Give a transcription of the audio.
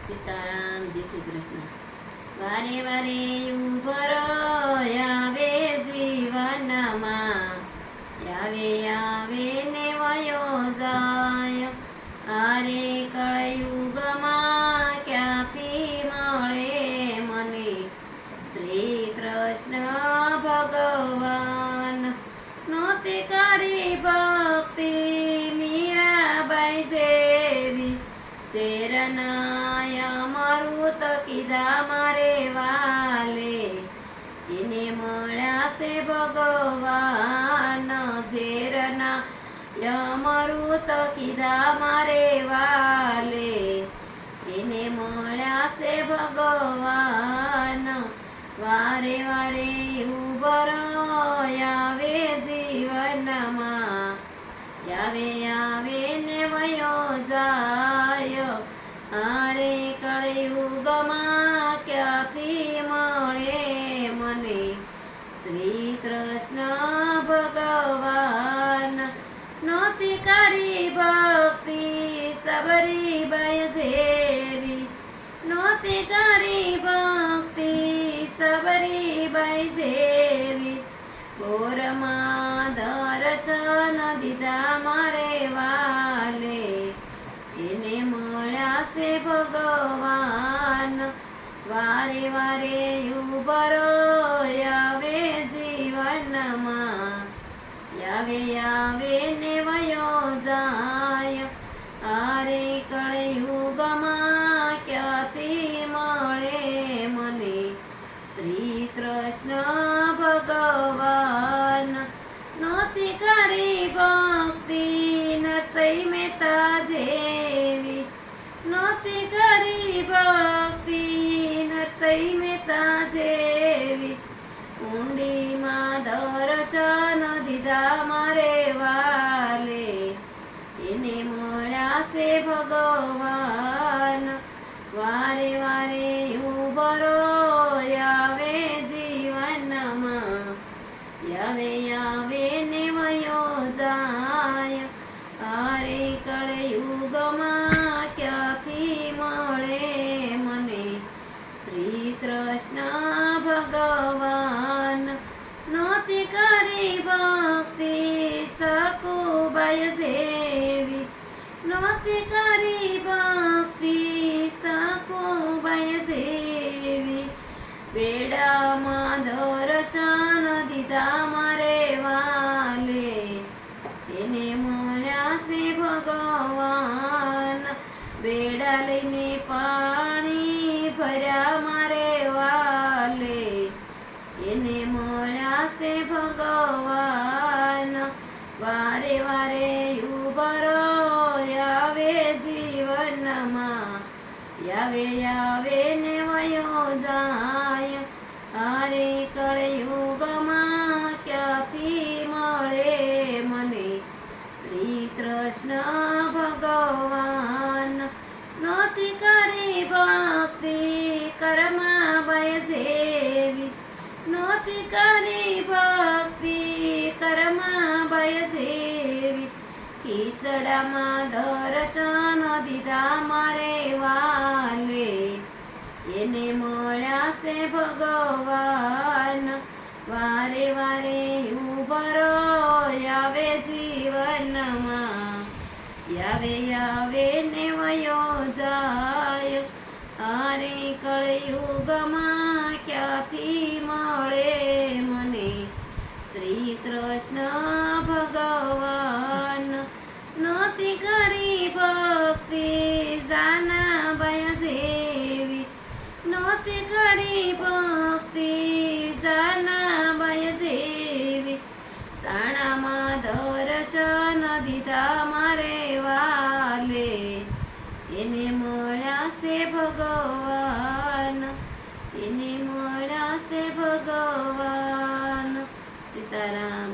સીતારામ, જય શ્રી કૃષ્ણ. વારે વારે ઉભરો આવે જીવનમાં, આવે આવે ને વયો જાય. આરે કળયુગમાં ક્યાંથી મળે મને શ્રી કૃષ્ણ ભગવાન. નોતી કરી ભક્તિ મીરાબાઈ જેવી, ચેરનાય મારું તો કીધા મારે વાલે, એને મળ્યા છે ભગવાન. ઝેરના યમરું તો કીધા મારે વાલે, એને મળ્યા છે ભગવાન. વારે વારે ઉભરો આવે જીવનમાં, આવે આવે ને વયો જાય. આરે કળયુગમાં ક્યાંથી મળે મને શ્રી કૃષ્ણ ભગવાન. નોતી કરી ભક્તિ સબરીબાઈ જેવી, નોતી કરી ભક્તિ સબરીબાઈ જેવી, ગોરમાં દર્શન દીધા મારે વાલે, એને મળ્યા છે ભગવાન. વારે વારે ઉભરો આવે જીવનમાં, આવે આવે ને વયો જાય. આરે કળયુગમાં ક્યાંથી મળે મને શ્રી કૃષ્ણ ભગવાન. નોતી કરી ભક્તિ નરસિંહ મહેતા જેવી, નોતી કરી ભક્તિ નરસિંહ મહેતા જેવી, ઊંડીમાં દર્શન દીધા મારે વાલે, એને મળ્યા છે ભગવાન. વારે વારે ઉભરો આવે જીવનમાં, આવે આવે ને વયો જાય. આરે કળયુગમાં ક્યાંથી મળે મને શ્રી કૃષ્ણ ભગવાન. નોતી કરી ભક્તિ સકુબાઈ જેવી, નોતી કરી ભક્તિ સકુબાઈ જેવી, બેડામાં દર્શન દીધા મારે વાલે, એને મળ્યા છે ભગવાન. બેડા લઈને પાણી ભર્યા મારે વાલે, એને મળ્યા છે ભગવાન. વારે વારે ઉભરો આવે જીવનમાં, આવે આવે ને વયો જાય. આરે કળયુગમાં ક્યાંથી મળે મને શ્રી કૃષ્ણ ભગવાન. નોતી કરી ભક્તિ કરમાબાઈ જેવી, નોતી કરી ભક્તિ કરમાબાઈ જેવી, ખીચડામાં દર્શન દીધા મારે વાલે, એને મળ્યા છે ભગવાન. વારે વારે ઉભરો આવે જીવનમાં, આવે આવે ને વયો જાય. આરે કળયુગમાં ક્યાંથી મળે મને શ્રી કૃષ્ણ ભગવાન. નોતી કરી ભક્તિ જાનાબાઈ જેવી, નોતી કરી ભક્તિ જાનાબાઈ જેવી, સાણામાં દર્શન દીધા મારે વાલે, એને મળ્યા છે ભગવાન, એને મળ્યા છે ભગવાન. સીતારામ.